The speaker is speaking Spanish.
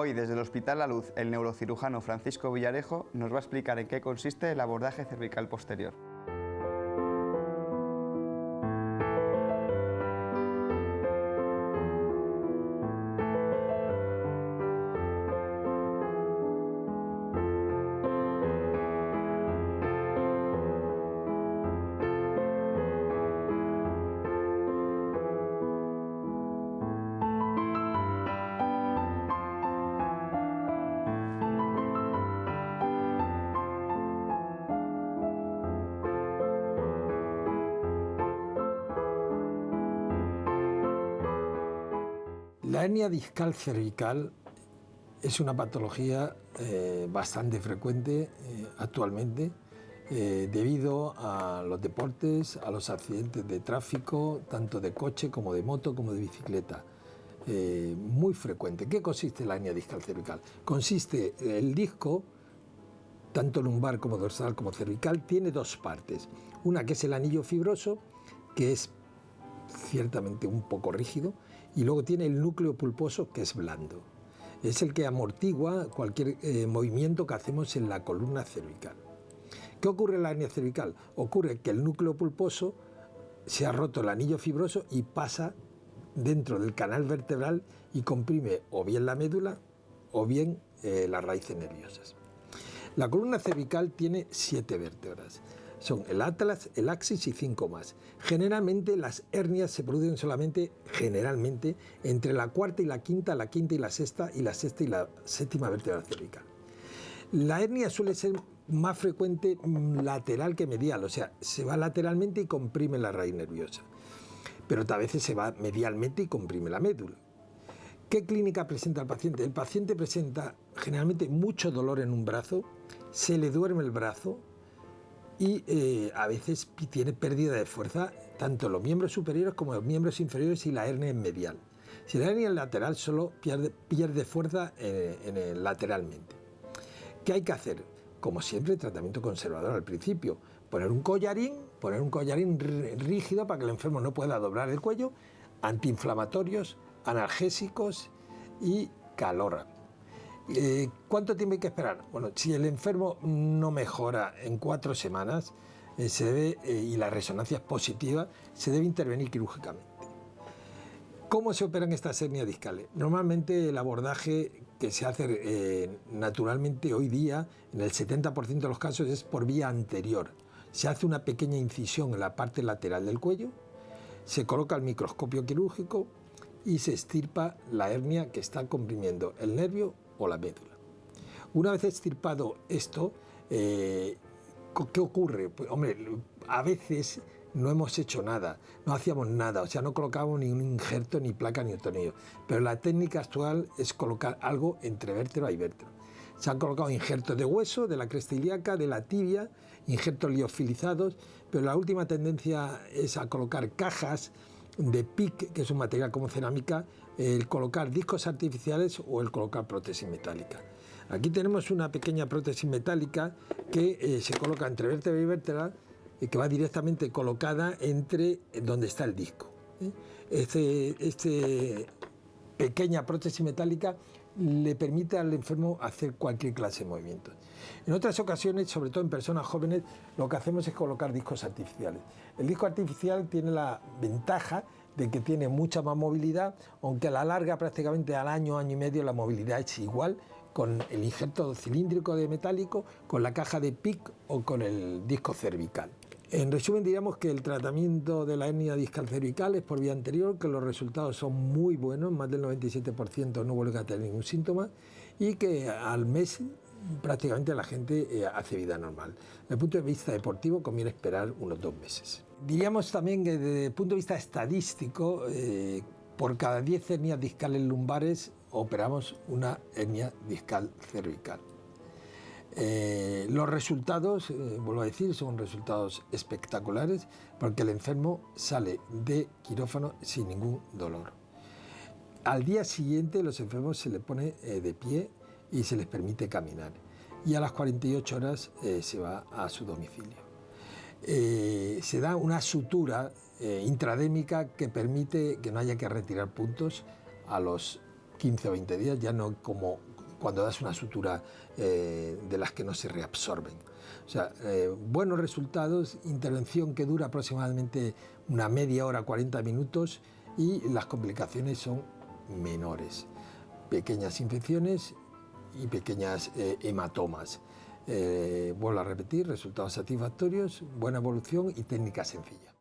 Hoy, desde el Hospital La Luz, el neurocirujano Francisco Villarejo nos va a explicar en qué consiste el abordaje cervical posterior. La hernia discal cervical es una patología bastante frecuente actualmente debido a los deportes, a los accidentes de tráfico, tanto de coche como de moto como de bicicleta. Muy frecuente. ¿Qué consiste la hernia discal cervical? Consiste el disco, tanto lumbar como dorsal como cervical, tiene dos partes. Una que es el anillo fibroso, que es ciertamente un poco rígido, y luego tiene el núcleo pulposo, que es blando. Es el que amortigua cualquier movimiento que hacemos en la columna cervical. ¿Qué ocurre en la hernia cervical? Ocurre que el núcleo pulposo se ha roto el anillo fibroso y pasa dentro del canal vertebral y comprime o bien la médula o bien las raíces nerviosas. La columna cervical tiene 7 vértebras. Son el atlas, el axis y 5 más. Generalmente las hernias se producen solamente, entre la cuarta y la quinta y la sexta y la séptima vértebra cervical. La hernia suele ser más frecuente lateral que medial, o sea, se va lateralmente y comprime la raíz nerviosa. Pero a veces se va medialmente y comprime la médula. ¿Qué clínica presenta el paciente? El paciente presenta generalmente mucho dolor en un brazo, se le duerme el brazo, y a veces tiene pérdida de fuerza tanto en los miembros superiores como en los miembros inferiores si la hernia es medial. Si la hernia es lateral solo pierde fuerza lateralmente. ¿Qué hay que hacer? Como siempre, tratamiento conservador al principio. Poner un collarín rígido para que el enfermo no pueda doblar el cuello, antiinflamatorios, analgésicos y calor. ¿Cuánto tiempo hay que esperar? Bueno, si el enfermo no mejora en 4 semanas y la resonancia es positiva, se debe intervenir quirúrgicamente. ¿Cómo se operan estas hernias discales? Normalmente el abordaje que se hace naturalmente hoy día, en el 70% de los casos, es por vía anterior. Se hace una pequeña incisión en la parte lateral del cuello, se coloca el microscopio quirúrgico y se extirpa la hernia que está comprimiendo el nervio o la médula. Una vez extirpado esto, ¿qué ocurre? Pues, hombre, a veces no hemos hecho nada, no hacíamos nada, o sea, no colocábamos ni un injerto, ni placa, ni tornillo. Pero la técnica actual es colocar algo entre vértebra y vértebra. Se han colocado injertos de hueso, de la cresta ilíaca, de la tibia, injertos liofilizados, pero la última tendencia es a colocar cajas de PIC, que es un material como cerámica, el colocar discos artificiales o el colocar prótesis metálica. Aquí tenemos una pequeña prótesis metálica que se coloca entre vértebra y vértebra, que va directamente colocada entre donde está el disco. Esta pequeña prótesis metálica le permite al enfermo hacer cualquier clase de movimientos. En otras ocasiones, sobre todo en personas jóvenes, lo que hacemos es colocar discos artificiales. El disco artificial tiene la ventaja de que tiene mucha más movilidad, aunque a la larga, prácticamente al año y medio, la movilidad es igual con el injerto cilíndrico de metálico, con la caja de PIC o con el disco cervical. En resumen, diríamos que el tratamiento de la hernia discal cervical es por vía anterior, que los resultados son muy buenos, más del 97% no vuelve a tener ningún síntoma y que al mes prácticamente la gente hace vida normal. Desde el punto de vista deportivo conviene esperar unos 2 meses. Diríamos también que desde el punto de vista estadístico, por cada 10 hernias discales lumbares operamos una hernia discal cervical. Los resultados, vuelvo a decir, son resultados espectaculares porque el enfermo sale de quirófano sin ningún dolor. Al día siguiente los enfermos se les pone de pie y se les permite caminar y a las 48 horas se va a su domicilio. Se da una sutura intradémica que permite que no haya que retirar puntos a los 15 o 20 días, ya no como cuando das una sutura de las que no se reabsorben. O sea, buenos resultados, intervención que dura aproximadamente una media hora, 40 minutos, y las complicaciones son menores. Pequeñas infecciones y pequeñas hematomas. Vuelvo a repetir, resultados satisfactorios, buena evolución y técnica sencilla.